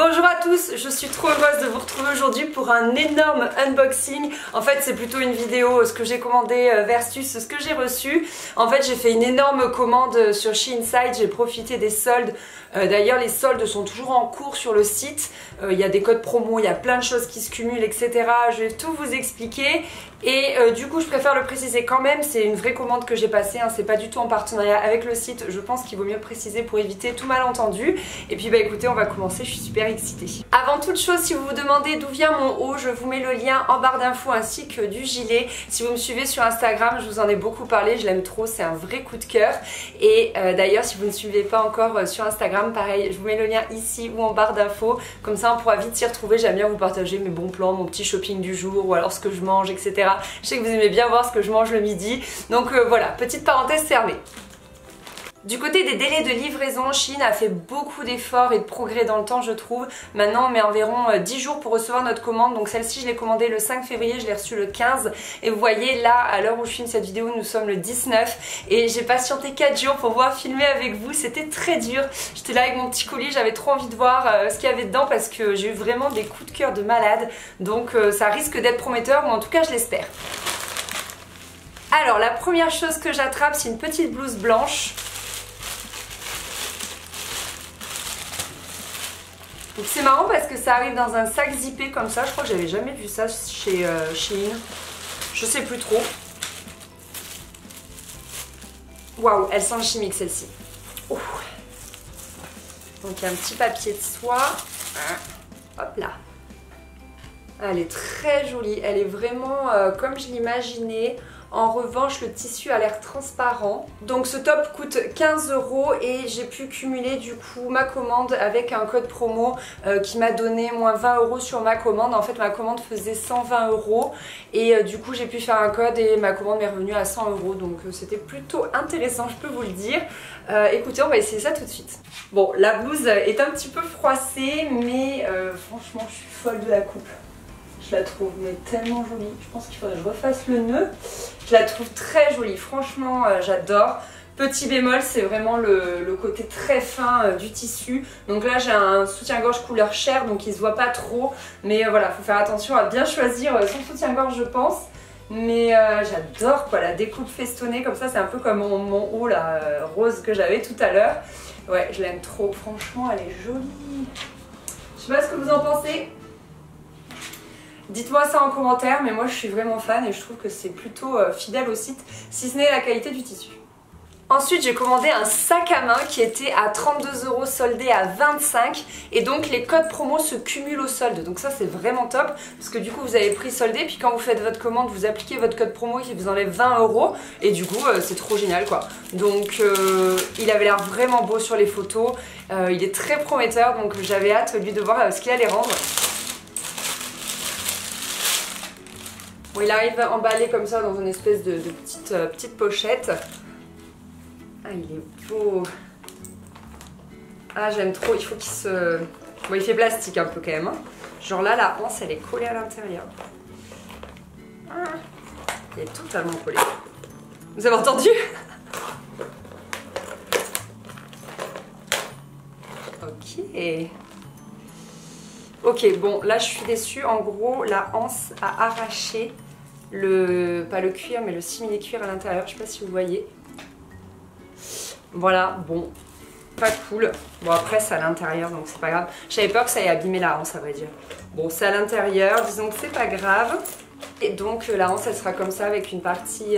Bonjour à tous, je suis trop heureuse de vous retrouver aujourd'hui pour un énorme unboxing. En fait c'est plutôt une vidéo ce que j'ai commandé versus ce que j'ai reçu. En fait j'ai fait une énorme commande sur Shein-Site, j'ai profité des soldes. D'ailleurs les soldes sont toujours en cours sur le site. Il y a des codes promo, il y a plein de choses qui se cumulent, etc. Je vais tout vous expliquer. Et du coup je préfère le préciser quand même, c'est une vraie commande que j'ai passée, hein, c'est pas du tout en partenariat avec le site, je pense qu'il vaut mieux préciser pour éviter tout malentendu. Et puis bah écoutez, on va commencer, je suis super excitée. Avant toute chose, si vous vous demandez d'où vient mon haut, je vous mets le lien en barre d'infos ainsi que du gilet. Si vous me suivez sur Instagram, je vous en ai beaucoup parlé, je l'aime trop, c'est un vrai coup de cœur. Et d'ailleurs si vous ne suivez pas encore sur Instagram, pareil, je vous mets le lien ici ou en barre d'infos, comme ça on pourra vite s'y retrouver. J'aime bien vous partager mes bons plans, mon petit shopping du jour ou alors ce que je mange, etc. Je sais que vous aimez bien voir ce que je mange le midi. Donc voilà, petite parenthèse fermée. Du côté des délais de livraison, Shein a fait beaucoup d'efforts et de progrès dans le temps je trouve. Maintenant on met environ 10 jours pour recevoir notre commande. Donc celle-ci je l'ai commandée le 5 février, je l'ai reçue le 15. Et vous voyez là, à l'heure où je filme cette vidéo, nous sommes le 19. Et j'ai patienté 4 jours pour pouvoir filmer avec vous. C'était très dur. J'étais là avec mon petit colis, j'avais trop envie de voir ce qu'il y avait dedans parce que j'ai eu vraiment des coups de cœur de malade. Donc ça risque d'être prometteur, ou en tout cas je l'espère. Alors la première chose que j'attrape, c'est une petite blouse blanche. Donc c'est marrant parce que ça arrive dans un sac zippé comme ça. Je crois que j'avais jamais vu ça chez Shein. Je sais plus trop. Waouh, elle sent chimique celle-ci. Donc il y a un petit papier de soie. Hop là. Elle est très jolie. Elle est vraiment comme je l'imaginais. En revanche, le tissu a l'air transparent. Donc ce top coûte 15 € et j'ai pu cumuler du coup ma commande avec un code promo qui m'a donné moins 20 € sur ma commande. En fait, ma commande faisait 120 € et du coup j'ai pu faire un code et ma commande m'est revenue à 100 €. Donc c'était plutôt intéressant, je peux vous le dire. Écoutez, on va essayer ça tout de suite. Bon, la blouse est un petit peu froissée, mais franchement, je suis folle de la coupe. Je la trouve mais tellement jolie. Je pense qu'il faudrait que je refasse le nœud. Je la trouve très jolie. Franchement, j'adore. Petit bémol, c'est vraiment le côté très fin du tissu. Donc là, j'ai un soutien-gorge couleur chair, donc il se voit pas trop. Mais voilà, il faut faire attention à bien choisir son soutien-gorge, je pense. Mais j'adore quoi, la découpe festonnée comme ça. C'est un peu comme mon haut là, rose que j'avais tout à l'heure. Ouais, je l'aime trop. Franchement, elle est jolie. Je sais pas ce que vous en pensez. Dites-moi ça en commentaire, mais moi je suis vraiment fan et je trouve que c'est plutôt fidèle au site, si ce n'est la qualité du tissu. Ensuite j'ai commandé un sac à main qui était à 32 € soldé à 25 et donc les codes promo se cumulent au solde. Donc ça c'est vraiment top parce que du coup vous avez pris soldé puis quand vous faites votre commande vous appliquez votre code promo qui vous enlève 20 € et du coup c'est trop génial quoi. Donc il avait l'air vraiment beau sur les photos, il est très prometteur donc j'avais hâte lui de voir ce qu'il allait rendre. Bon, il arrive emballé comme ça dans une espèce de petite pochette. Ah, il est beau. Ah, j'aime trop. Il faut qu'il se... Bon, il fait plastique un peu quand même. Hein. Genre là, la hanse, elle est collée à l'intérieur. Ah, elle est totalement collée. Vous avez entendu? Ok. Ok, bon, là je suis déçue. En gros, la hanse a arraché pas le cuir, mais le simili-cuir à l'intérieur. Je sais pas si vous voyez. Voilà, bon, pas cool. Bon, après, c'est à l'intérieur, donc c'est pas grave. J'avais peur que ça ait abîmé la hanse, à vrai dire. Bon, c'est à l'intérieur, disons que c'est pas grave. Et donc, la hanse, elle sera comme ça avec une partie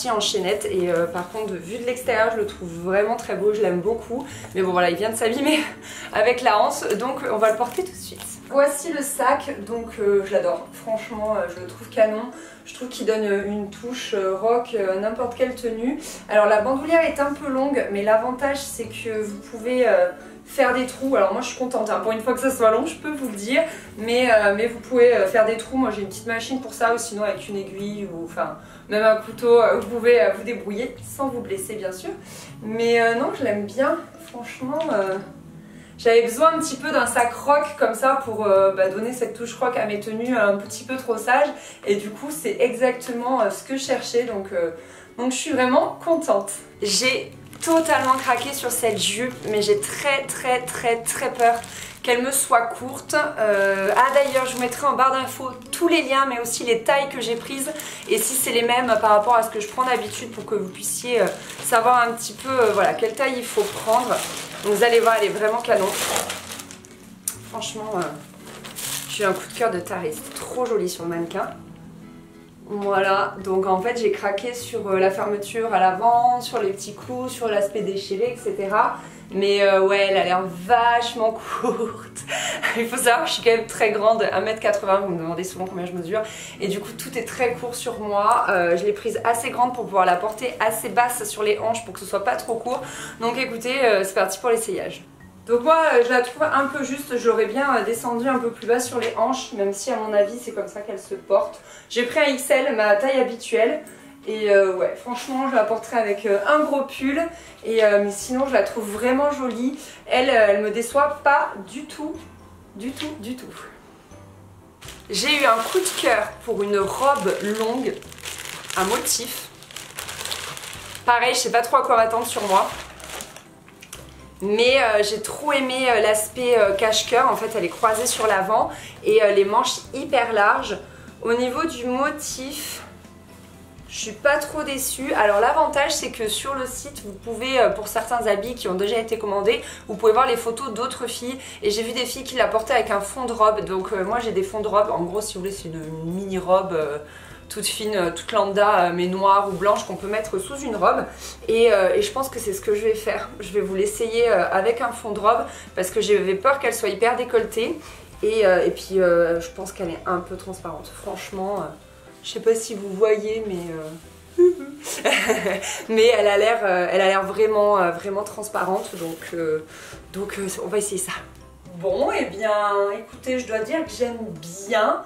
en chaînette et par contre vu de l'extérieur je le trouve vraiment très beau, je l'aime beaucoup, mais bon voilà il vient de s'abîmer avec la hanse donc on va le porter tout de suite. Voici le sac, donc je l'adore, franchement je le trouve canon, je trouve qu'il donne une touche rock n'importe quelle tenue. Alors la bandoulière est un peu longue mais l'avantage c'est que vous pouvez faire des trous. Alors moi je suis contente hein. Pour une fois que ça soit long je peux vous le dire, mais vous pouvez faire des trous. Moi j'ai une petite machine pour ça ou sinon avec une aiguille ou enfin même un couteau vous pouvez vous débrouiller sans vous blesser bien sûr, mais non je l'aime bien franchement. J'avais besoin un petit peu d'un sac rock comme ça pour donner cette touche rock à mes tenues un petit peu trop sages et du coup c'est exactement ce que je cherchais donc je suis vraiment contente. J'ai totalement craqué sur cette jupe mais j'ai très peur qu'elle me soit courte. D'ailleurs je vous mettrai en barre d'infos tous les liens mais aussi les tailles que j'ai prises et si c'est les mêmes par rapport à ce que je prends d'habitude pour que vous puissiez savoir un petit peu voilà, quelle taille il faut prendre. Donc vous allez voir, elle est vraiment canon. Franchement, j'ai eu un coup de cœur de taré, c'est trop joli sur le mannequin. Voilà, donc en fait j'ai craqué sur la fermeture à l'avant, sur les petits clous, sur l'aspect déchiré, etc. Mais ouais, elle a l'air vachement courte. Il faut savoir que je suis quand même très grande, 1m80, vous me demandez souvent combien je mesure. Et du coup tout est très court sur moi. Je l'ai prise assez grande pour pouvoir la porter assez basse sur les hanches pour que ce soit pas trop court. Donc écoutez, c'est parti pour l'essayage. Donc moi je la trouve un peu juste, je l'aurais bien descendu un peu plus bas sur les hanches, même si à mon avis c'est comme ça qu'elle se porte. J'ai pris un XL, ma taille habituelle, et ouais franchement je la porterai avec un gros pull, et mais sinon je la trouve vraiment jolie. Elle me déçoit pas du tout, du tout, du tout. J'ai eu un coup de cœur pour une robe longue, un motif. Pareil, je sais pas trop à quoi m'attendre sur moi. Mais j'ai trop aimé l'aspect cache-cœur, en fait elle est croisée sur l'avant et les manches hyper larges. Au niveau du motif, je suis pas trop déçue. Alors l'avantage c'est que sur le site vous pouvez, pour certains habits qui ont déjà été commandés, vous pouvez voir les photos d'autres filles. Et j'ai vu des filles qui la portaient avec un fond de robe, donc moi j'ai des fonds de robe. En gros si vous voulez c'est une mini robe toute fine, toute lambda, mais noire ou blanche qu'on peut mettre sous une robe. Et je pense que c'est ce que je vais faire. Je vais vous l'essayer avec un fond de robe parce que j'avais peur qu'elle soit hyper décolletée. Et puis je pense qu'elle est un peu transparente. Franchement, je sais pas si vous voyez, mais mais elle a l'air vraiment, vraiment transparente. Donc on va essayer ça. Bon, et bien, écoutez, je dois dire que j'aime bien.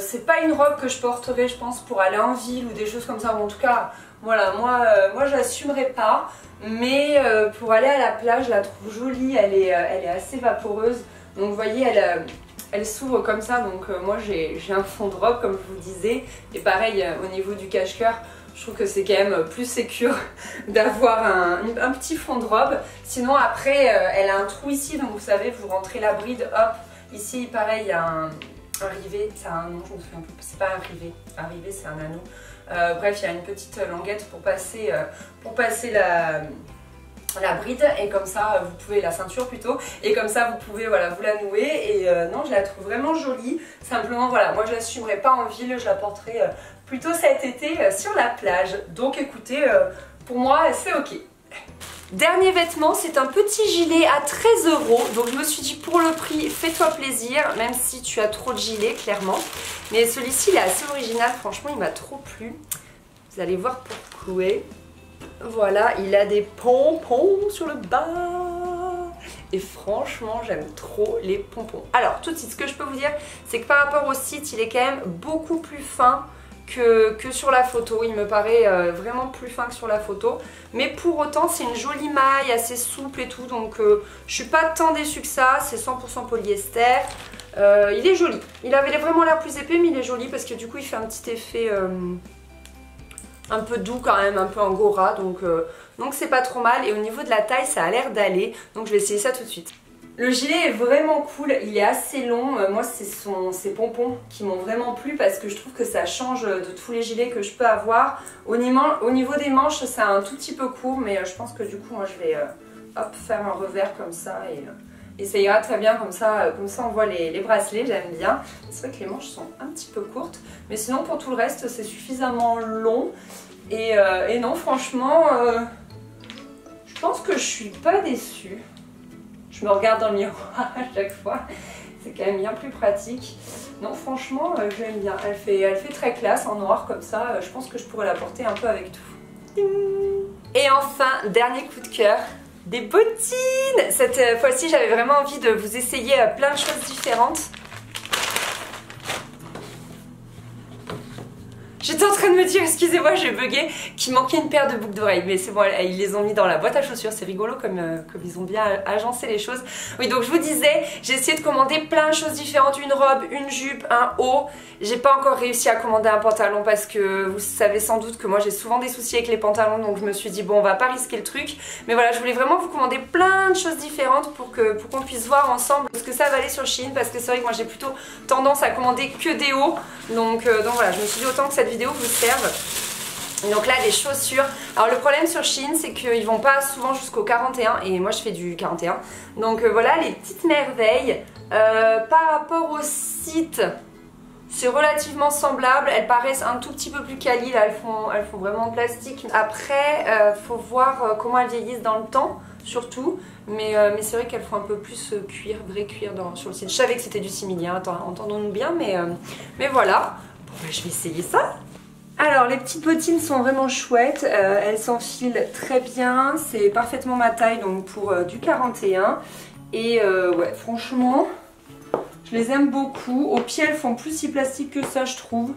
C'est pas une robe que je porterai je pense pour aller en ville ou des choses comme ça, en tout cas voilà, moi j'assumerai pas, mais pour aller à la plage je la trouve jolie, elle est assez vaporeuse, donc vous voyez elle s'ouvre comme ça, donc moi j'ai un fond de robe comme je vous disais, et pareil au niveau du cache-cœur je trouve que c'est quand même plus sécure d'avoir un petit fond de robe. Sinon après elle a un trou ici, donc vous savez vous rentrez la bride, hop, ici pareil il y a un rivet, c'est un nom, je me souviens plus, c'est pas un rivet c'est un anneau. Bref, il y a une petite languette pour passer la bride, et comme ça vous pouvez, la ceinture plutôt, et comme ça vous pouvez voilà, vous la nouer. Et non, je la trouve vraiment jolie. Simplement voilà, moi je l'assumerai pas en ville, je la porterai plutôt cet été sur la plage. Donc écoutez, pour moi c'est ok. Dernier vêtement, c'est un petit gilet à 13 €. Donc je me suis dit pour le prix, fais-toi plaisir, même si tu as trop de gilets clairement. Mais celui-ci il est assez original, franchement il m'a trop plu. Vous allez voir pourquoi. Voilà, il a des pompons sur le bas. Et franchement j'aime trop les pompons. Alors tout de suite, ce que je peux vous dire, c'est que par rapport au site, il est quand même beaucoup plus fin que sur la photo. Il me paraît vraiment plus fin que sur la photo, mais pour autant c'est une jolie maille assez souple et tout, donc je suis pas tant déçue que ça. C'est 100% polyester, il est joli, il avait vraiment l'air plus épais mais il est joli parce que du coup il fait un petit effet un peu doux quand même, un peu angora, donc c'est pas trop mal. Et au niveau de la taille ça a l'air d'aller, donc je vais essayer ça tout de suite. Le gilet est vraiment cool, il est assez long. Moi c'est ses pompons qui m'ont vraiment plu parce que je trouve que ça change de tous les gilets que je peux avoir. Au niveau des manches c'est un tout petit peu court, mais je pense que du coup moi je vais hop, faire un revers comme ça et ça ira très bien comme ça on voit les bracelets, j'aime bien. C'est vrai que les manches sont un petit peu courtes, mais sinon pour tout le reste c'est suffisamment long. Et non franchement, je pense que je suis pas déçue. Je me regarde dans le miroir à chaque fois, c'est quand même bien plus pratique. Non franchement j'aime bien, elle fait très classe en noir comme ça, je pense que je pourrais la porter un peu avec tout. Et enfin, dernier coup de cœur, des bottines. Cette fois-ci j'avais vraiment envie de vous essayer plein de choses différentes. J'étais en train de me dire, excusez-moi, j'ai bugué, qu'il manquait une paire de boucles d'oreilles. Mais c'est bon, ils les ont mis dans la boîte à chaussures. C'est rigolo comme ils ont bien agencé les choses. Oui, donc je vous disais, j'ai essayé de commander plein de choses différentes. Une robe, une jupe, un haut. J'ai pas encore réussi à commander un pantalon parce que vous savez sans doute que moi j'ai souvent des soucis avec les pantalons. Donc je me suis dit, bon, on va pas risquer le truc. Mais voilà, je voulais vraiment vous commander plein de choses différentes pour qu'on puisse voir ensemble ce que ça valait sur Shein. Parce que c'est vrai que moi j'ai plutôt tendance à commander que des hauts. Donc voilà, je me suis dit autant que cette vidéo vous serve. Et donc là, des chaussures. Alors le problème sur Shein, c'est qu'ils vont pas souvent jusqu'au 41 et moi je fais du 41. Donc voilà les petites merveilles. Par rapport au site, c'est relativement semblable. Elles paraissent un tout petit peu plus quali. Là, elles font vraiment en plastique. Après, faut voir comment elles vieillissent dans le temps, surtout. Mais c'est vrai qu'elles font un peu plus cuir, vrai cuir sur le site. Je savais que c'était du simili, hein, entendons-nous bien, mais voilà. Bon, bah, je vais essayer ça. Alors les petites bottines sont vraiment chouettes, elles s'enfilent très bien, c'est parfaitement ma taille donc pour du 41 et ouais franchement je les aime beaucoup. Au pied elles font plus si plastique que ça je trouve.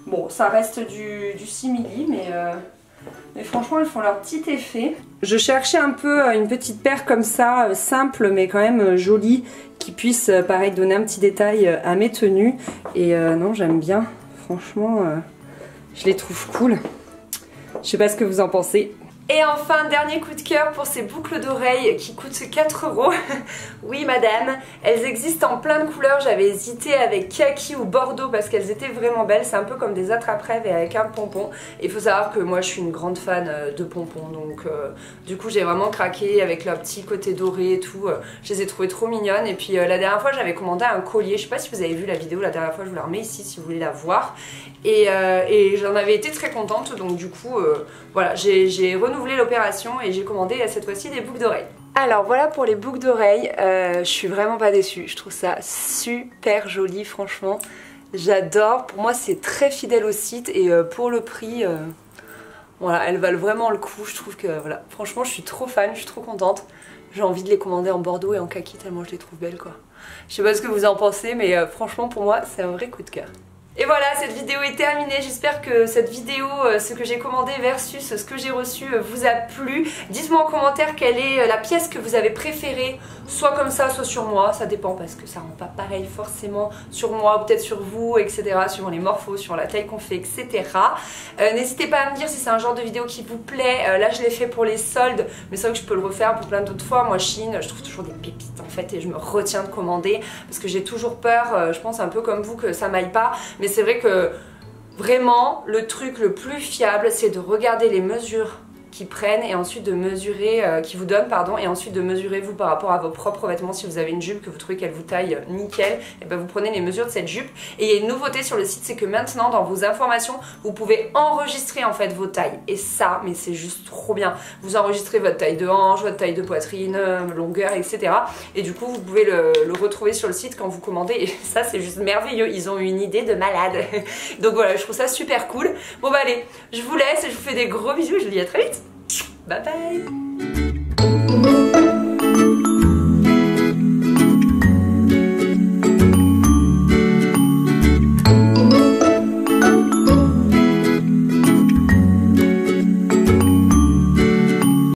Bon ça reste du simili mais franchement elles font leur petit effet. Je cherchais un peu une petite paire comme ça, simple mais quand même jolie, qui puisse pareil donner un petit détail à mes tenues et non j'aime bien franchement. Je les trouve cool. Je sais pas ce que vous en pensez. Et enfin, dernier coup de cœur pour ces boucles d'oreilles qui coûtent 4 €. Oui madame, elles existent en plein de couleurs. J'avais hésité avec kaki ou bordeaux parce qu'elles étaient vraiment belles. C'est un peu comme des attrape-rêves avec un pompon. Et il faut savoir que moi je suis une grande fan de pompons. Donc du coup j'ai vraiment craqué avec leur petit côté doré et tout. Je les ai trouvées trop mignonnes. Et puis la dernière fois j'avais commandé un collier. Je sais pas si vous avez vu la vidéo la dernière fois. Je vous la remets ici si vous voulez la voir. Et j'en avais été très contente. Donc du coup voilà, j'ai renouvelé l'opération et j'ai commandé cette fois-ci des boucles d'oreilles. Alors voilà pour les boucles d'oreilles, je suis vraiment pas déçue, je trouve ça super joli franchement, j'adore, pour moi c'est très fidèle au site et pour le prix, voilà, elles valent vraiment le coup, je trouve que voilà, franchement je suis trop fan, je suis trop contente, j'ai envie de les commander en bordeaux et en kaki tellement je les trouve belles quoi. Je sais pas ce que vous en pensez mais franchement pour moi c'est un vrai coup de cœur. Et voilà, cette vidéo est terminée. J'espère que cette vidéo, ce que j'ai commandé versus ce que j'ai reçu vous a plu. Dites-moi en commentaire quelle est la pièce que vous avez préférée, soit comme ça, soit sur moi. Ça dépend parce que ça rend pas pareil forcément sur moi ou peut-être sur vous, etc. Suivant les morphos, sur la taille qu'on fait, etc. N'hésitez pas à me dire si c'est un genre de vidéo qui vous plaît. Là, je l'ai fait pour les soldes, mais c'est vrai que je peux le refaire pour plein d'autres fois. Moi, Shein, je trouve toujours des pépites en fait et je me retiens de commander parce que j'ai toujours peur, je pense un peu comme vous, que ça m'aille pas. Mais c'est vrai que vraiment le truc le plus fiable c'est de regarder les mesures qui prennent et ensuite de mesurer, qui vous donnent pardon, et ensuite de mesurer vous par rapport à vos propres vêtements. Si vous avez une jupe que vous trouvez qu'elle vous taille nickel, et ben vous prenez les mesures de cette jupe. Et il y a une nouveauté sur le site, c'est que maintenant dans vos informations vous pouvez enregistrer en fait vos tailles et ça mais c'est juste trop bien. Vous enregistrez votre taille de hanche, votre taille de poitrine, longueur etc. Et du coup vous pouvez le retrouver sur le site quand vous commandez et ça c'est juste merveilleux, ils ont une idée de malade. Donc voilà, je trouve ça super cool. Bon bah allez, je vous laisse et je vous fais des gros bisous, je vous dis à très vite. Bye bye.